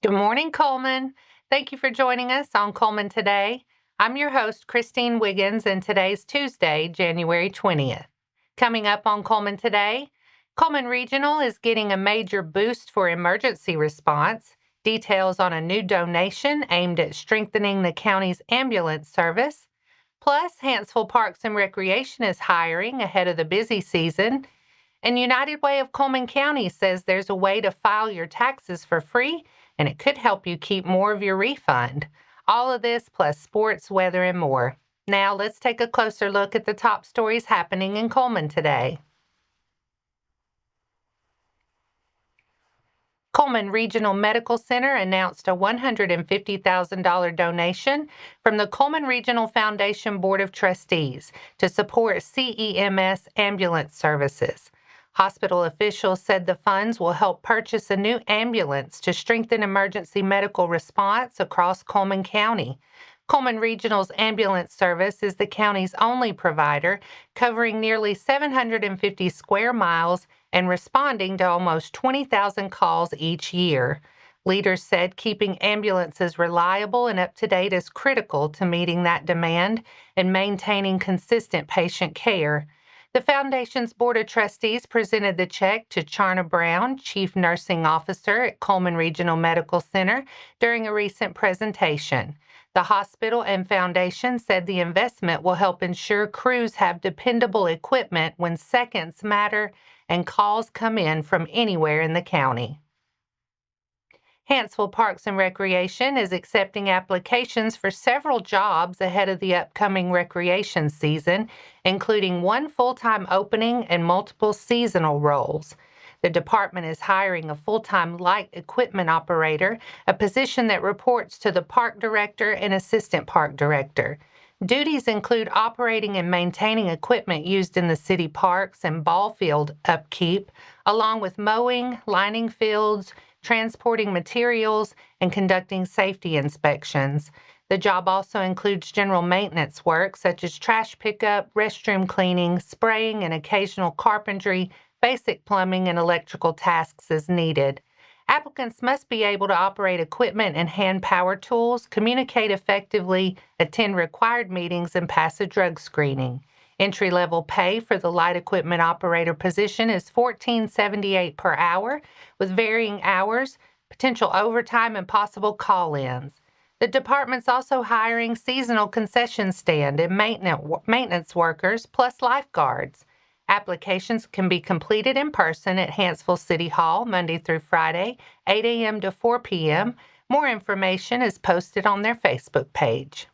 Good morning, Cullman. Thank you for joining us on Cullman Today. I'm your host, Christine Wiggins, and today's Tuesday, January 20th. Coming up on Cullman Today, Cullman Regional is getting a major boost for emergency response, details on a new donation aimed at strengthening the county's ambulance service, plus Hanceville Parks and Recreation is hiring ahead of the busy season, and United Way of Cullman County says there's a way to file your taxes for free, and it could help you keep more of your refund. All of this plus sports, weather, and more. Now let's take a closer look at the top stories happening in Cullman today. Cullman Regional Medical Center announced a $150,000 donation from the Cullman Regional Foundation Board of Trustees to support CEMS ambulance services. Hospital officials said the funds will help purchase a new ambulance to strengthen emergency medical response across Cullman County. Cullman Regional's ambulance service is the county's only provider, covering nearly 750 square miles and responding to almost 20,000 calls each year. Leaders said keeping ambulances reliable and up to date is critical to meeting that demand and maintaining consistent patient care. The Foundation's Board of Trustees presented the check to Charna Brown, Chief Nursing Officer at Cullman Regional Medical Center, during a recent presentation. The hospital and foundation said the investment will help ensure crews have dependable equipment when seconds matter and calls come in from anywhere in the county. Hanceville Parks and Recreation is accepting applications for several jobs ahead of the upcoming recreation season, including one full-time opening and multiple seasonal roles. The department is hiring a full-time light equipment operator, a position that reports to the park director and assistant park director. Duties include operating and maintaining equipment used in the city parks and ball field upkeep, along with mowing, lining fields, transporting materials, and conducting safety inspections. The job also includes general maintenance work such as trash pickup, restroom cleaning, spraying, and occasional carpentry, basic plumbing, and electrical tasks as needed. Applicants must be able to operate equipment and hand power tools, communicate effectively, attend required meetings, and pass a drug screening. Entry-level pay for the light equipment operator position is $14.78 per hour, with varying hours, potential overtime, and possible call-ins. The department's also hiring seasonal concession stand and maintenance workers, plus lifeguards. Applications can be completed in person at Hanceville City Hall Monday through Friday, 8 a.m. to 4 p.m. More information is posted on their Facebook page.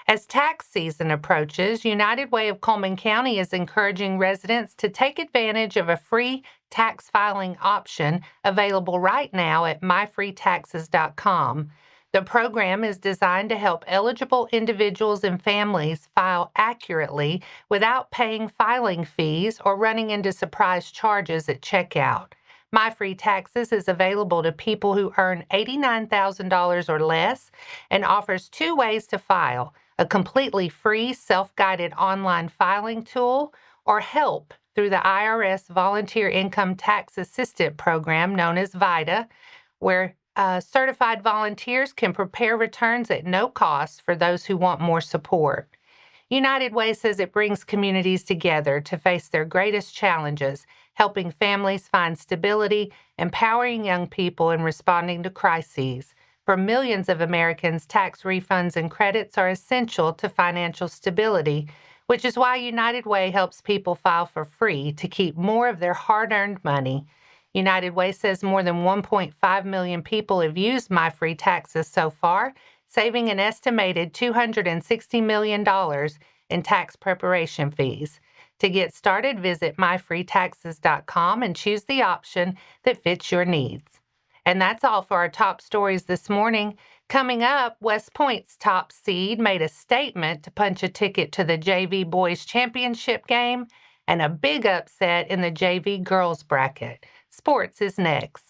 As tax season approaches, United Way of Cullman County is encouraging residents to take advantage of a free tax filing option available right now at MyFreeTaxes.com. The program is designed to help eligible individuals and families file accurately without paying filing fees or running into surprise charges at checkout. MyFreeTaxes is available to people who earn $89,000 or less and offers two ways to file: a completely free self-guided online filing tool or help through the IRS Volunteer Income Tax Assistant Program known as VITA, where certified volunteers can prepare returns at no cost for those who want more support. United Way says it brings communities together to face their greatest challenges, helping families find stability, empowering young people, and responding to crises. For millions of Americans, tax refunds and credits are essential to financial stability, which is why United Way helps people file for free to keep more of their hard-earned money. United Way says more than 1.5 million people have used MyFreeTaxes so far, saving an estimated $260 million in tax preparation fees. To get started, visit MyFreeTaxes.com and choose the option that fits your needs. And that's all for our top stories this morning. Coming up, West Point's top seed made a statement to punch a ticket to the JV Boys Championship game, and a big upset in the JV Girls bracket. Sports is next.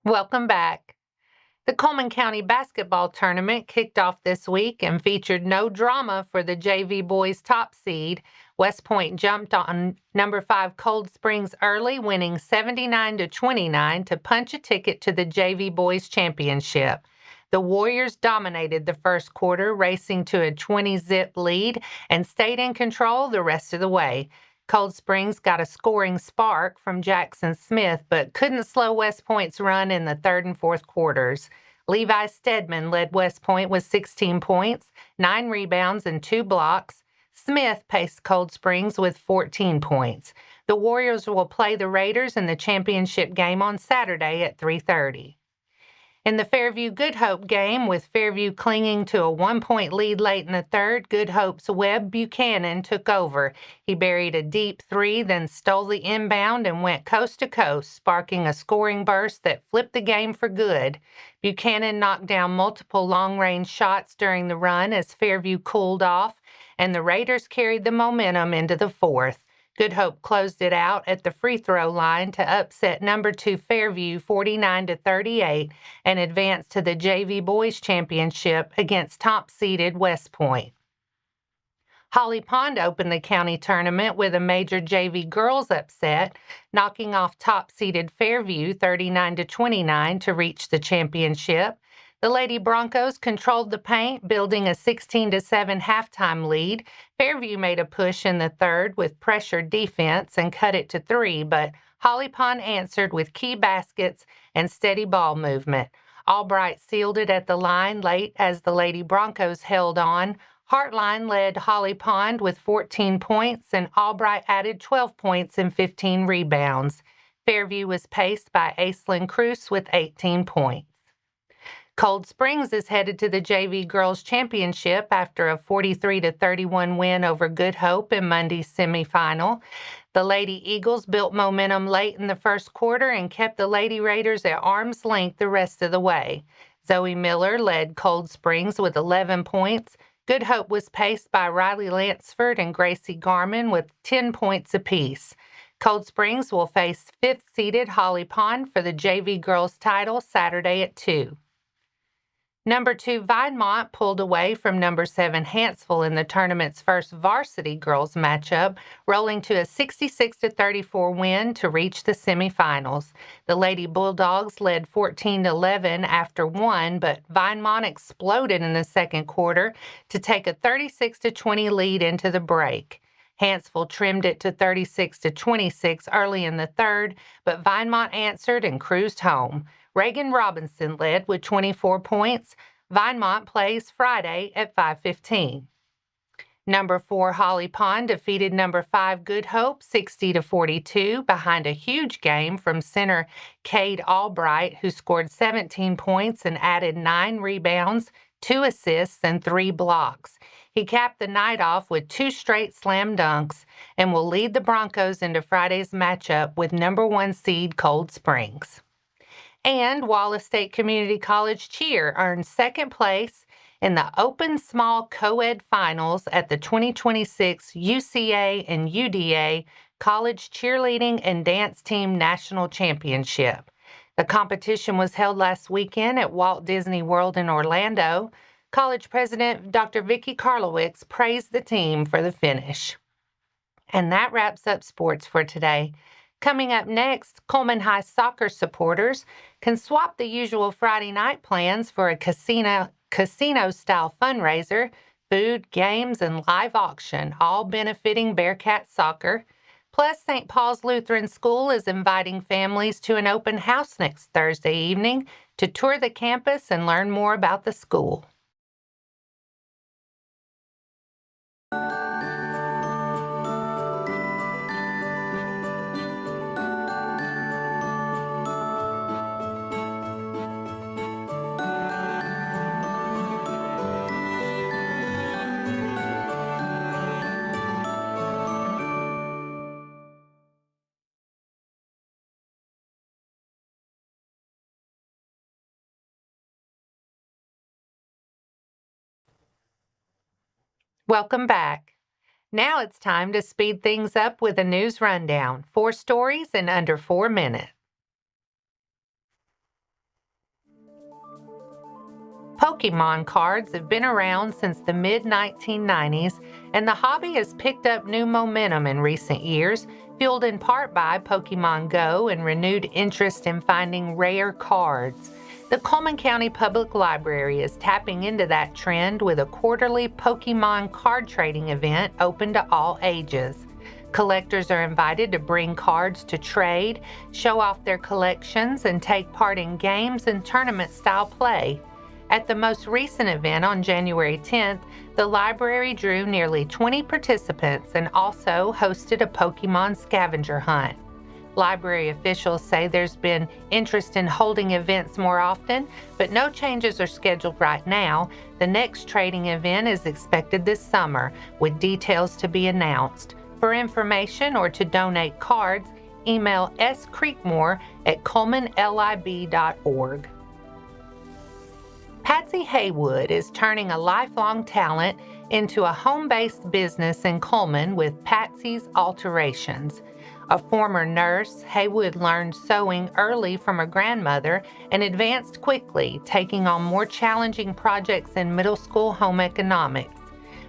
Welcome back. The Cullman County basketball tournament kicked off this week and featured no drama for the JV boys top seed. West Point jumped on number 5 Cold Springs early, winning 79-29 to punch a ticket to the JV boys championship. The Warriors dominated the first quarter, racing to a 20-zip lead and stayed in control the rest of the way. Cold Springs got a scoring spark from Jackson Smith, but couldn't slow West Point's run in the third and fourth quarters. Levi Stedman led West Point with 16 points, 9 rebounds, and 2 blocks. Smith paced Cold Springs with 14 points. The Warriors will play the Raiders in the championship game on Saturday at 3:30. In the Fairview-Good Hope game, with Fairview clinging to a 1-point lead late in the third, Good Hope's Webb Buchanan took over. He buried a deep three, then stole the inbound and went coast to coast, sparking a scoring burst that flipped the game for good. Buchanan knocked down multiple long-range shots during the run as Fairview cooled off, and the Raiders carried the momentum into the fourth. Good Hope closed it out at the free throw line to upset number 2 Fairview 49-38 and advance to the JV Boys Championship against top-seeded West Point. Holly Pond opened the county tournament with a major JV girls upset, knocking off top-seeded Fairview 39-29 to reach the championship. The Lady Broncos controlled the paint, building a 16-7 halftime lead. Fairview made a push in the third with pressured defense and cut it to 3, but Holly Pond answered with key baskets and steady ball movement. Albright sealed it at the line late as the Lady Broncos held on. Hartline led Holly Pond with 14 points, and Albright added 12 points and 15 rebounds. Fairview was paced by Aislinn Cruz with 18 points. Cold Springs is headed to the JV Girls Championship after a 43-31 win over Good Hope in Monday's semifinal. The Lady Eagles built momentum late in the first quarter and kept the Lady Raiders at arm's length the rest of the way. Zoe Miller led Cold Springs with 11 points. Good Hope was paced by Riley Lansford and Gracie Garman with 10 points apiece. Cold Springs will face 5th-seeded Holly Pond for the JV Girls title Saturday at 2. Number 2 Vinemont pulled away from number 7 Hanceville in the tournament's first varsity girls matchup, rolling to a 66-34 win to reach the semifinals. The Lady Bulldogs led 14-11 after 1, but Vinemont exploded in the second quarter to take a 36-20 lead into the break. Hanceville trimmed it to 36-26 early in the third, but Vinemont answered and cruised home. Reagan Robinson led with 24 points. Vinemont plays Friday at 5:15. Number 4 Holly Pond defeated number 5 Good Hope 60-42 behind a huge game from center Coed Albright, who scored 17 points and added 9 rebounds, 2 assists, and 3 blocks. He capped the night off with 2 straight slam dunks and will lead the Broncos into Friday's matchup with number 1 seed Cold Springs. And Wallace State Community College Cheer earned second place in the Open Small Coed Finals at the 2026 UCA and UDA College Cheerleading and Dance Team National Championship. The competition was held last weekend at Walt Disney World in Orlando. College President Dr. Vicki Karlowicz praised the team for the finish. And that wraps up sports for today. Coming up next, Cullman High soccer supporters can swap the usual Friday night plans for a casino-style fundraiser, food, games, and live auction, all benefiting Bearcat Soccer. Plus, St. Paul's Lutheran School is inviting families to an open house next Thursday evening to tour the campus and learn more about the school. Welcome back. Now it's time to speed things up with a news rundown. 4 stories in under 4 minutes. Pokémon cards have been around since the mid-1990s, and the hobby has picked up new momentum in recent years, fueled in part by Pokémon Go and renewed interest in finding rare cards. The Cullman County Public Library is tapping into that trend with a quarterly Pokémon card trading event open to all ages. Collectors are invited to bring cards to trade, show off their collections, and take part in games and tournament-style play. At the most recent event on January 10th, the library drew nearly 20 participants and also hosted a Pokémon scavenger hunt. Library officials say there's been interest in holding events more often, but no changes are scheduled right now. The next trading event is expected this summer, with details to be announced. For information or to donate cards, email screekmore@cullmanlib.org. Patsy Haywood is turning a lifelong talent into a home-based business in Cullman with Patsy's Alterations. A former nurse, Haywood learned sewing early from her grandmother and advanced quickly, taking on more challenging projects in middle school home economics.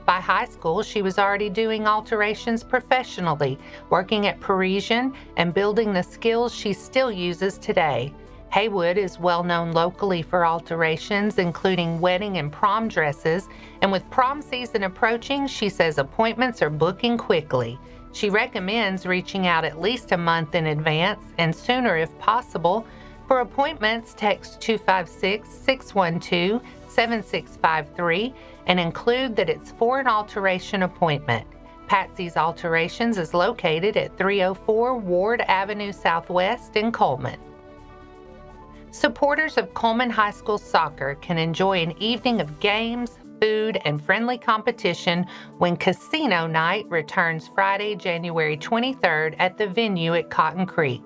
By high school, she was already doing alterations professionally, working at Parisian and building the skills she still uses today. Haywood is well known locally for alterations, including wedding and prom dresses, and with prom season approaching, she says appointments are booking quickly. She recommends reaching out at least a month in advance and sooner if possible. For appointments, text 256-612-7653 and include that it's for an alteration appointment. Patsy's Alterations is located at 304 Ward Avenue Southwest in Cullman. Supporters of Cullman High School soccer can enjoy an evening of games, food, and friendly competition when Casino Night returns Friday, January 23rd at the venue at Cotton Creek.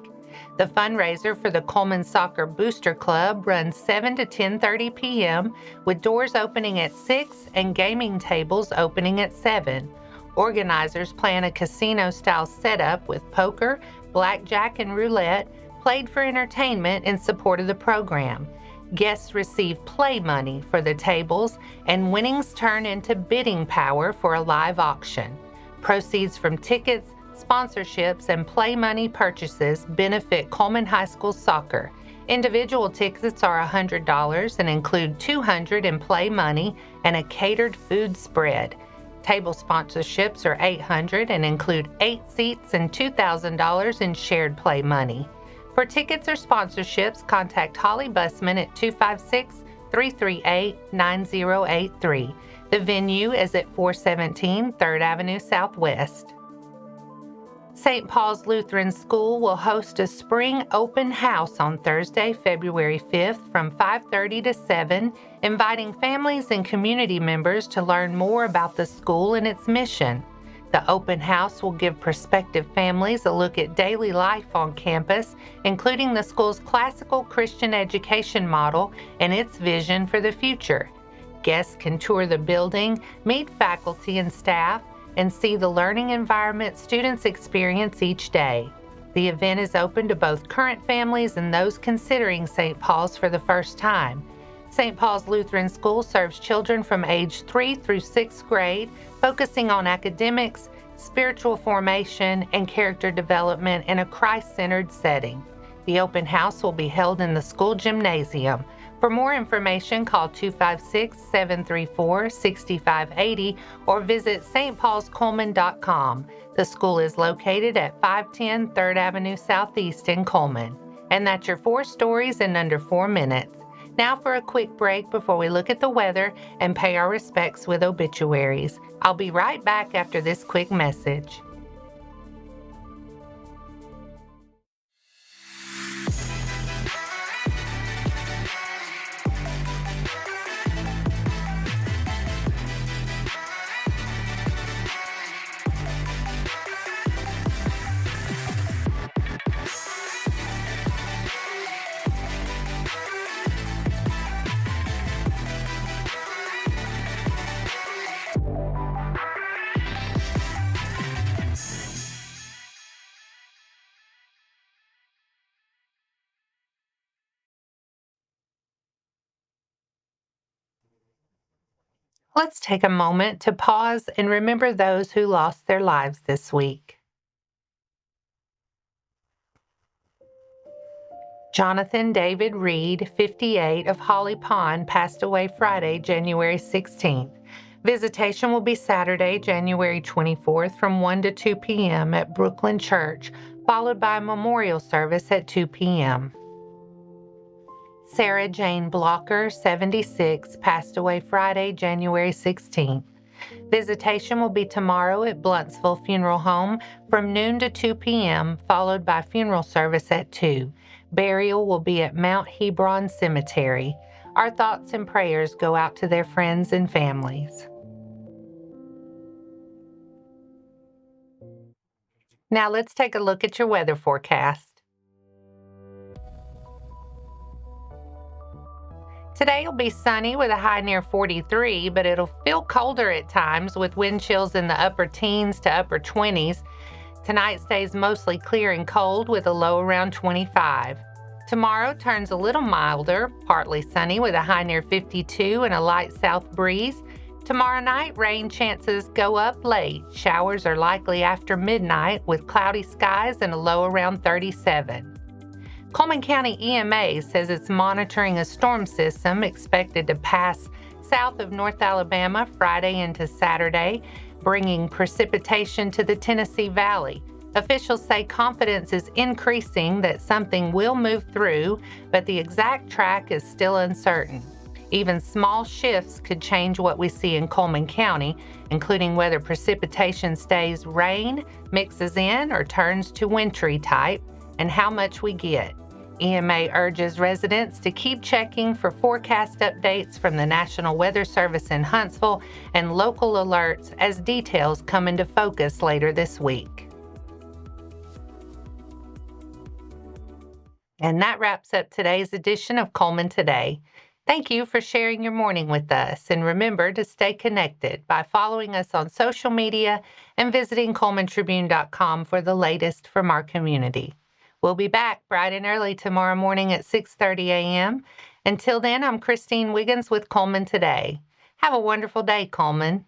The fundraiser for the Cullman Soccer Booster Club runs 7 to 10:30 p.m., with doors opening at 6 and gaming tables opening at 7. Organizers plan a casino-style setup with poker, blackjack, and roulette, played for entertainment in support of the program. Guests receive play money for the tables, and winnings turn into bidding power for a live auction. Proceeds from tickets, sponsorships, and play money purchases benefit Cullman High School soccer. Individual tickets are $100 and include $200 in play money and a catered food spread. Table sponsorships are $800 and include 8 seats and $2,000 in shared play money. For tickets or sponsorships, contact Holly Bussman at 256-338-9083. The venue is at 417 3rd Avenue Southwest. St. Paul's Lutheran School will host a spring open house on Thursday, February 5th from 5:30 to 7, inviting families and community members to learn more about the school and its mission. The open house will give prospective families a look at daily life on campus, including the school's classical Christian education model and its vision for the future. Guests can tour the building, meet faculty and staff, and see the learning environment students experience each day. The event is open to both current families and those considering St. Paul's for the first time. St. Paul's Lutheran School serves children from age 3 through 6th grade, focusing on academics, spiritual formation, and character development in a Christ-centered setting. The open house will be held in the school gymnasium. For more information, call 256-734-6580 or visit stpaulscullman.com. The school is located at 510 3rd Avenue Southeast in Cullman. And that's your 4 stories in under 4 minutes. Now for a quick break before we look at the weather and pay our respects with obituaries. I'll be right back after this quick message. Let's take a moment to pause and remember those who lost their lives this week. Jonathan David Reed, 58, of Holly Pond, passed away Friday, January 16th. Visitation will be Saturday, January 24th from 1 to 2 p.m. at Brooklyn Church, followed by a memorial service at 2 p.m. Sarah Jane Blocker, 76, passed away Friday, January 16th. Visitation will be tomorrow at Bluntsville Funeral Home from noon to 2 p.m., followed by funeral service at 2. Burial will be at Mount Hebron Cemetery. Our thoughts and prayers go out to their friends and families. Now let's take a look at your weather forecast. Today will be sunny with a high near 43, but it'll feel colder at times with wind chills in the upper teens to upper 20s. Tonight stays mostly clear and cold with a low around 25. Tomorrow turns a little milder, partly sunny with a high near 52 and a light south breeze. Tomorrow night, rain chances go up late. Showers are likely after midnight with cloudy skies and a low around 37. Cullman County EMA says it's monitoring a storm system expected to pass south of North Alabama Friday into Saturday, bringing precipitation to the Tennessee Valley. Officials say confidence is increasing that something will move through, but the exact track is still uncertain. Even small shifts could change what we see in Cullman County, including whether precipitation stays rain, mixes in, or turns to wintry type, and how much we get. EMA urges residents to keep checking for forecast updates from the National Weather Service in Hanceville and local alerts as details come into focus later this week. And that wraps up today's edition of Cullman Today. Thank you for sharing your morning with us, and remember to stay connected by following us on social media and visiting CullmanTribune.com for the latest from our community. We'll be back bright and early tomorrow morning at 6:30 a.m. Until then, I'm Christine Wiggins with Cullman Today. Have a wonderful day, Cullman.